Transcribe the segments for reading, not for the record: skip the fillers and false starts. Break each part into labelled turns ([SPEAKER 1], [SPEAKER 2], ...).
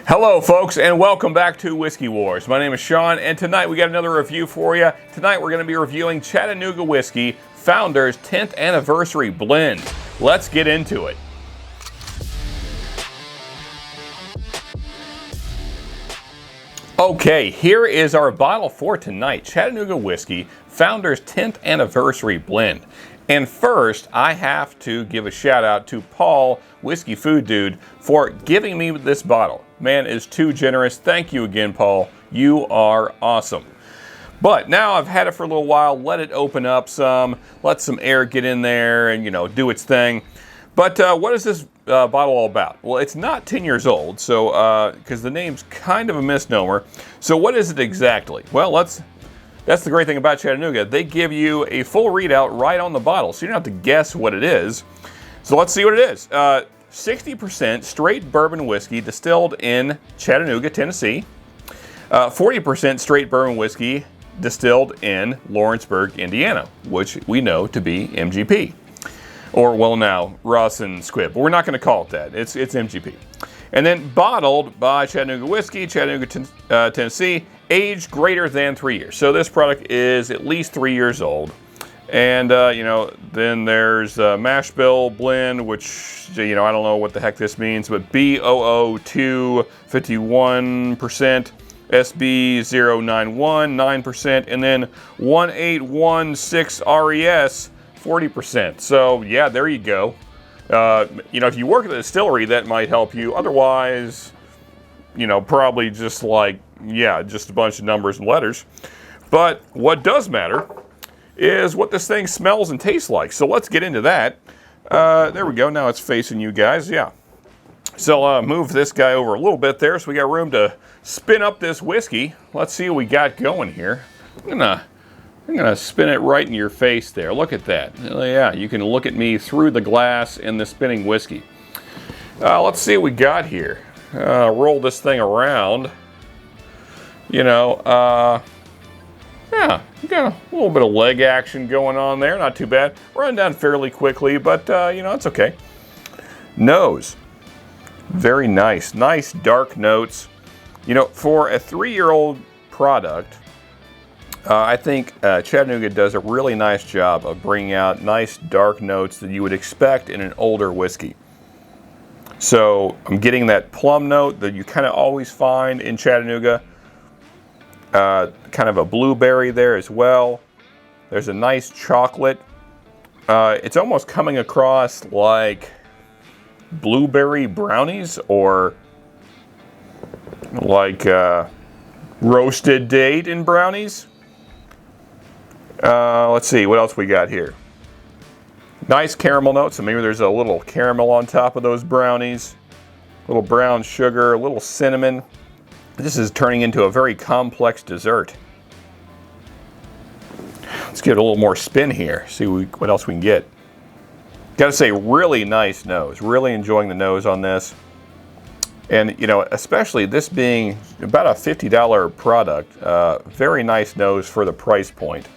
[SPEAKER 1] Hello folks, and welcome back to Whiskey Wars. My name is Sean, and tonight we got another review for you. Tonight we're going to be reviewing Chattanooga Whiskey Founders 10th Anniversary Blend. Let's get into it. Okay, here is our bottle for tonight. Chattanooga Whiskey Founders 10th Anniversary Blend. And first, I have to give a shout out to Paul, Whiskey Food Dude, for giving me this bottle. Man is too generous. Thank you again, Paul. You are awesome. But now I've had it for a little while. Let it open up some. Let some air get in there and, do its thing. But what is this bottle all about? Well, it's not 10 years old, so because the name's kind of a misnomer. So what is it exactly? Well, that's the great thing about Chattanooga. They give you a full readout right on the bottle, so you don't have to guess what it is. So let's see what it is. 60% straight bourbon whiskey distilled in Chattanooga, Tennessee. 40% straight bourbon whiskey distilled in Lawrenceburg, Indiana, which we know to be MGP. Or, well, now, Ross and Squibb. But we're not going to call it that. It's MGP. And then bottled by Chattanooga Whiskey, Chattanooga, Tennessee, aged greater than 3 years. So this product is at least 3 years old. And, then there's mash bill blend, which, I don't know what the heck this means, but B002, 51%, SB091, 9%, and then 1816 RES, 40%. So, yeah, there you go. If you work at the distillery, that might help you. Otherwise, probably just just a bunch of numbers and letters. But what does matter is what this thing smells and tastes like. So let's get into that. There we go. Now it's facing you guys. Yeah. So move this guy over a little bit there so we got room to spin up this whiskey. Let's see what we got going here. I'm gonna spin it right in your face there. Look at that. Yeah, you can look at me through the glass in the spinning whiskey. Let's see what we got here. Roll this thing around. Yeah, you got a little bit of leg action going on there. Not too bad. Run down fairly quickly, but it's okay. Nose. Very nice. Nice dark notes. For a 3-year-old product, I think Chattanooga does a really nice job of bringing out nice dark notes that you would expect in an older whiskey. So I'm getting that plum note that you kind of always find in Chattanooga. Kind of a blueberry there as well. There's a nice chocolate. It's almost coming across like blueberry brownies or like roasted date in brownies. Let's see, what else we got here? Nice caramel notes, so maybe there's a little caramel on top of those brownies. A little brown sugar, a little cinnamon. This is turning into a very complex dessert. Let's give it a little more spin here, see what else we can get. Gotta say, really nice nose. Really enjoying the nose on this. And, especially this being about a $50 product, very nice nose for the price point.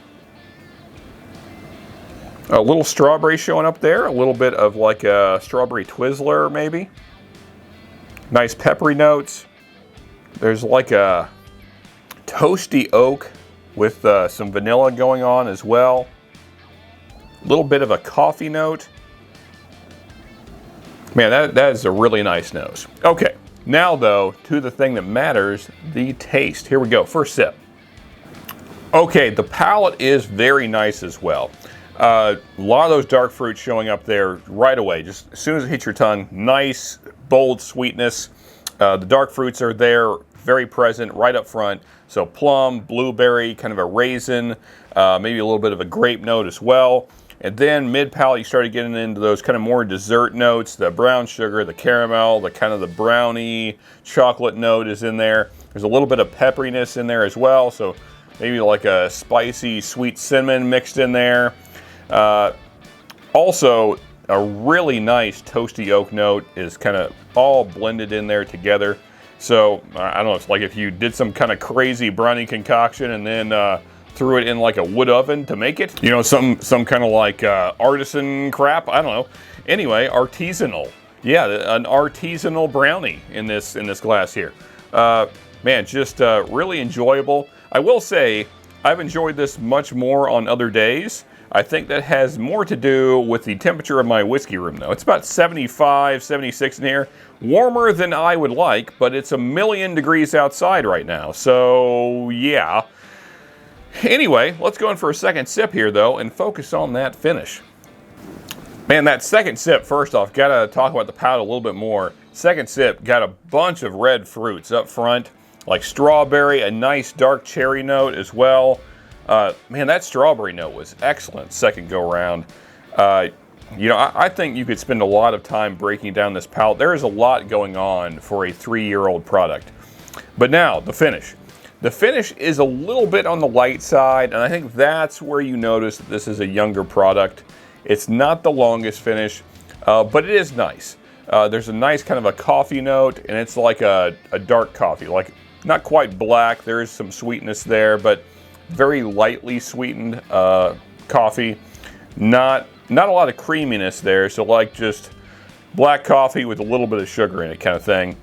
[SPEAKER 1] A little strawberry showing up there, a little bit of like a strawberry Twizzler maybe. Nice peppery notes. There's like a toasty oak with some vanilla going on as well. A little bit of a coffee note. Man, that is a really nice nose. Okay, now though, to the thing that matters, the taste. Here we go, first sip. Okay, the palate is very nice as well. A lot of those dark fruits showing up there right away. Just as soon as it hits your tongue, nice, bold sweetness. The dark fruits are there, very present, right up front. So plum, blueberry, kind of a raisin, maybe a little bit of a grape note as well. And then mid-palate, you started getting into those kind of more dessert notes. The brown sugar, the caramel, the kind of the brownie chocolate note is in there. There's a little bit of pepperiness in there as well. So maybe like a spicy, sweet cinnamon mixed in there. Also, a really nice toasty oak note is kind of all blended in there together. So, I don't know, it's like if you did some kind of crazy brownie concoction and then threw it in like a wood oven to make it. Some kind of like artisan crap, I don't know. Anyway, artisanal. Yeah, an artisanal brownie in this glass here. Man, just really enjoyable. I will say, I've enjoyed this much more on other days. I think that has more to do with the temperature of my whiskey room, though. It's about 75, 76 in here. Warmer than I would like, but it's a million degrees outside right now. So, yeah. Anyway, let's go in for a second sip here, though, and focus on that finish. Man, that second sip, first off, gotta talk about the palate a little bit more. Second sip, got a bunch of red fruits up front, like strawberry, a nice dark cherry note as well. Man, that strawberry note was excellent second go around. You know, I think you could spend a lot of time breaking down this palate. There is a lot going on for a 3-year-old product. But now, the finish. The finish is a little bit on the light side, and I think that's where you notice that this is a younger product. It's not the longest finish, but it is nice. There's a nice kind of a coffee note, and it's like a dark coffee, like not quite black. There is some sweetness there, but very lightly sweetened coffee. Not a lot of creaminess there, so like just black coffee with a little bit of sugar in it kind of thing.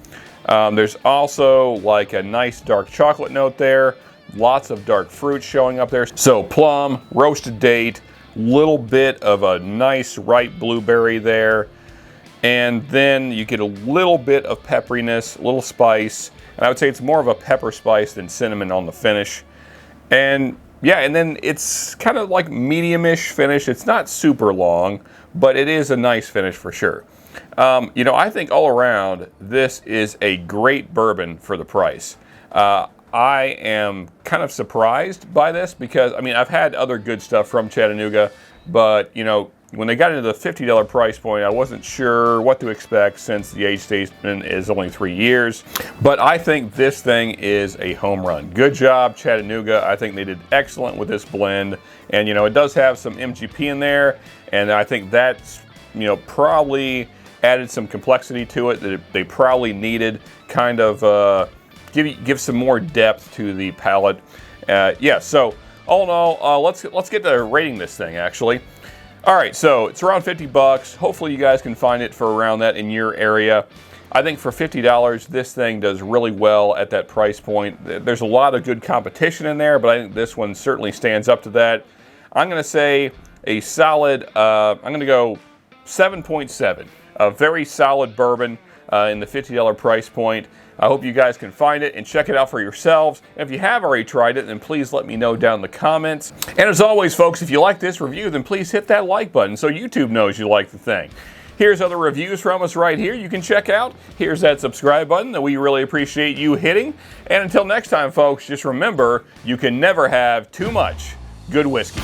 [SPEAKER 1] There's also like a nice dark chocolate note there. Lots of dark fruit showing up there. So plum, roasted date, little bit of a nice ripe blueberry there. And then you get a little bit of pepperiness, a little spice. And I would say it's more of a pepper spice than cinnamon on the finish. And yeah, and then it's kind of like medium-ish finish. It's not super long, but it is a nice finish for sure. You know, I think all around, this is a great bourbon for the price. I am kind of surprised by this because, I mean, I've had other good stuff from Chattanooga, but, you know, when they got into the $50 price point, I wasn't sure what to expect since the age statement is only 3 years. But I think this thing is a home run. Good job, Chattanooga. I think they did excellent with this blend. And, you know, it does have some MGP in there, and I think that's, you know, probably added some complexity to it that they probably needed, kind of give some more depth to the palate. Yeah, so all in all, let's get to rating this thing actually. All right, so it's around 50 bucks. Hopefully you guys can find it for around that in your area. I think for $50, this thing does really well at that price point. There's a lot of good competition in there, but I think this one certainly stands up to that. I'm gonna say a solid, I'm gonna go 7.7. A very solid bourbon in the $50 price point. I hope you guys can find it and check it out for yourselves. And if you have already tried it, then please let me know down in the comments. And as always, folks, if you like this review, then please hit that like button so YouTube knows you like the thing. Here's other reviews from us right here you can check out. Here's that subscribe button that we really appreciate you hitting. And until next time, folks, just remember, you can never have too much good whiskey.